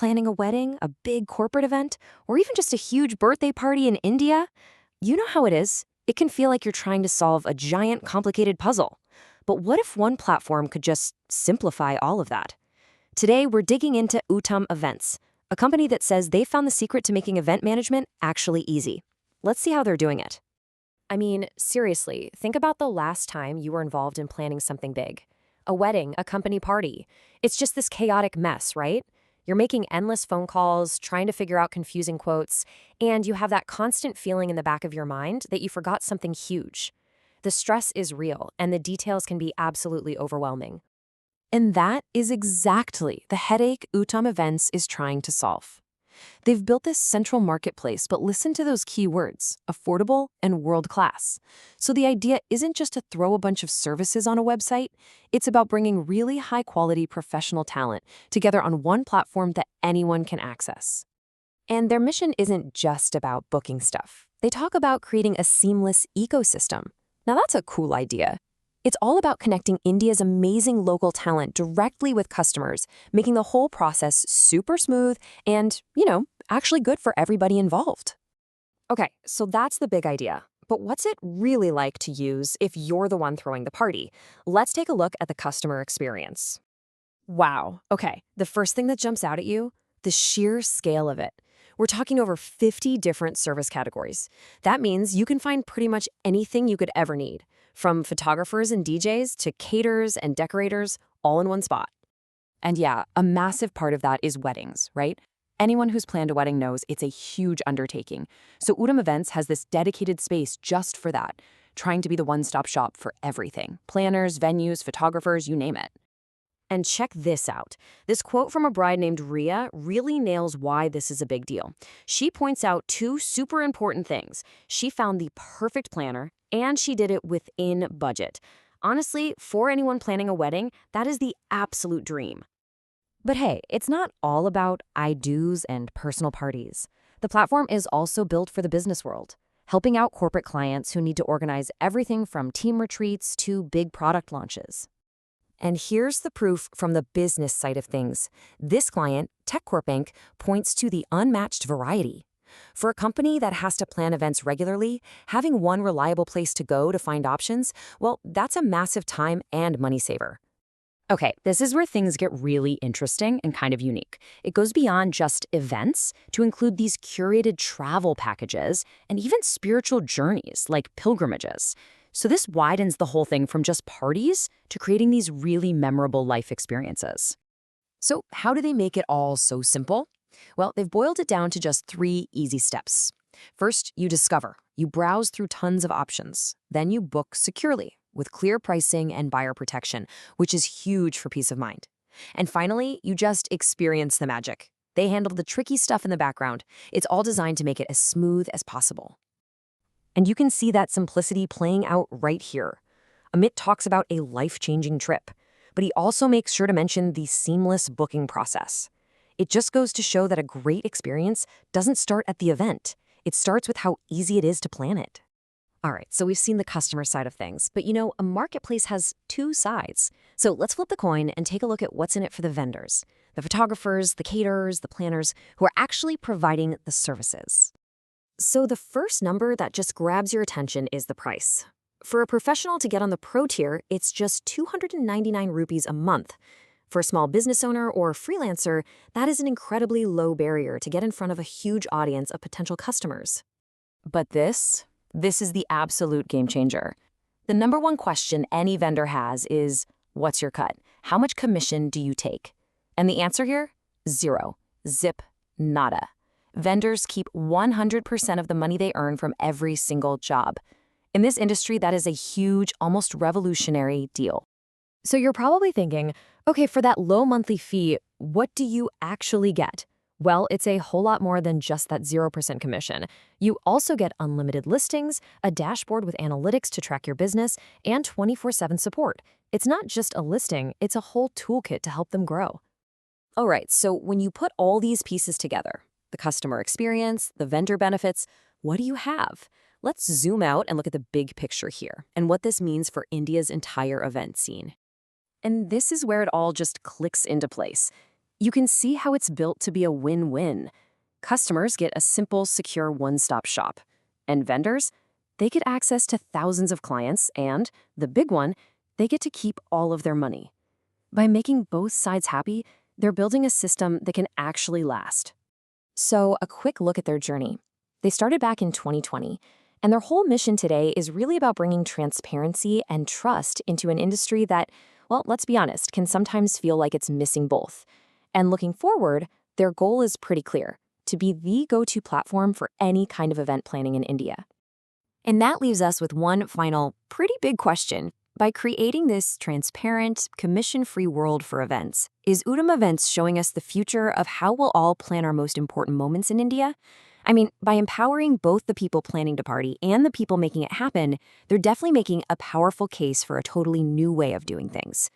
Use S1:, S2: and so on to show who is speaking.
S1: planning a wedding, a big corporate event, or even just a huge birthday party in India? You know how it is. It can feel like you're trying to solve a giant, complicated puzzle. But what if one platform could just simplify all of that? Today, we're digging into UttamEvents, a company that says they found the secret to making event management actually easy. Let's see how they're doing it. I mean, seriously, think about the last time you were involved in planning something big. A wedding, a company party. It's just this chaotic mess, right? You're making endless phone calls, trying to figure out confusing quotes, and you have that constant feeling in the back of your mind that you forgot something huge. The stress is real, and the details can be absolutely overwhelming. And that is exactly the headache UttamEvents is trying to solve. They've built this central marketplace, but listen to those key words: affordable and world-class. So the idea isn't just to throw a bunch of services on a website, it's about bringing really high-quality professional talent together on one platform that anyone can access. And their mission isn't just about booking stuff. They talk about creating a seamless ecosystem. Now that's a cool idea. It's all about connecting India's amazing local talent directly with customers, making the whole process super smooth and, actually good for everybody involved. Okay, so that's the big idea. But what's it really like to use if you're the one throwing the party? Let's take a look at the customer experience. Wow. Okay, the first thing that jumps out at you, the sheer scale of it. We're talking over 50 different service categories. That means you can find pretty much anything you could ever need, from photographers and DJs to caterers and decorators, all in one spot. And yeah, a massive part of that is weddings, right? Anyone who's planned a wedding knows it's a huge undertaking. So UttamEvents has this dedicated space just for that, trying to be the one-stop shop for everything: planners, venues, photographers, you name it. And check this out. This quote from a bride named Ria really nails why this is a big deal. She points out two super important things. She found the perfect planner, and she did it within budget. Honestly, for anyone planning a wedding, that is the absolute dream. But hey, it's not all about I-dos and personal parties. The platform is also built for the business world, helping out corporate clients who need to organize everything from team retreats to big product launches. And here's the proof from the business side of things. This client, TechCorp Inc., points to the unmatched variety. For a company that has to plan events regularly, having one reliable place to go to find options, well, that's a massive time and money saver. Okay, this is where things get really interesting and kind of unique. It goes beyond just events to include these curated travel packages and even spiritual journeys like pilgrimages. So this widens the whole thing from just parties to creating these really memorable life experiences. So how do they make it all so simple? Well, they've boiled it down to just 3 easy steps. First, you discover. You browse through tons of options. Then you book securely with clear pricing and buyer protection, which is huge for peace of mind. And finally, you just experience the magic. They handle the tricky stuff in the background. It's all designed to make it as smooth as possible. And you can see that simplicity playing out right here. Amit talks about a life-changing trip, but he also makes sure to mention the seamless booking process. It just goes to show that a great experience doesn't start at the event. It starts with how easy it is to plan it. All right, so we've seen the customer side of things, but a marketplace has 2 sides. So let's flip the coin and take a look at what's in it for the vendors, the photographers, the caterers, the planners, who are actually providing the services. So the first number that just grabs your attention is the price. For a professional to get on the pro tier, it's just 299 rupees a month. For a small business owner or freelancer, that is an incredibly low barrier to get in front of a huge audience of potential customers. But this is the absolute game changer. The number one question any vendor has is, what's your cut? How much commission do you take? And the answer here? 0. Zip. Nada. Vendors keep 100% of the money they earn from every single job. In this industry, that is a huge, almost revolutionary deal. So you're probably thinking, okay, for that low monthly fee, what do you actually get? Well, it's a whole lot more than just that 0% commission. You also get unlimited listings, a dashboard with analytics to track your business, and 24/7 support. It's not just a listing, it's a whole toolkit to help them grow. All right, so when you put all these pieces together, the customer experience, the vendor benefits, what do you have? Let's zoom out and look at the big picture here and what this means for India's entire event scene. And this is where it all just clicks into place. You can see how it's built to be a win-win. Customers get a simple, secure one-stop shop. And vendors, they get access to thousands of clients, and, the big one, they get to keep all of their money. By making both sides happy, they're building a system that can actually last. So, a quick look at their journey. They started back in 2020, and their whole mission today is really about bringing transparency and trust into an industry that, well, let's be honest, can sometimes feel like it's missing both. And looking forward, their goal is pretty clear: to be the go-to platform for any kind of event planning in India. And that leaves us with one final, pretty big question. By creating this transparent, commission-free world for events, is UttamEvents showing us the future of how we'll all plan our most important moments in India? I mean, by empowering both the people planning to party and the people making it happen, they're definitely making a powerful case for a totally new way of doing things.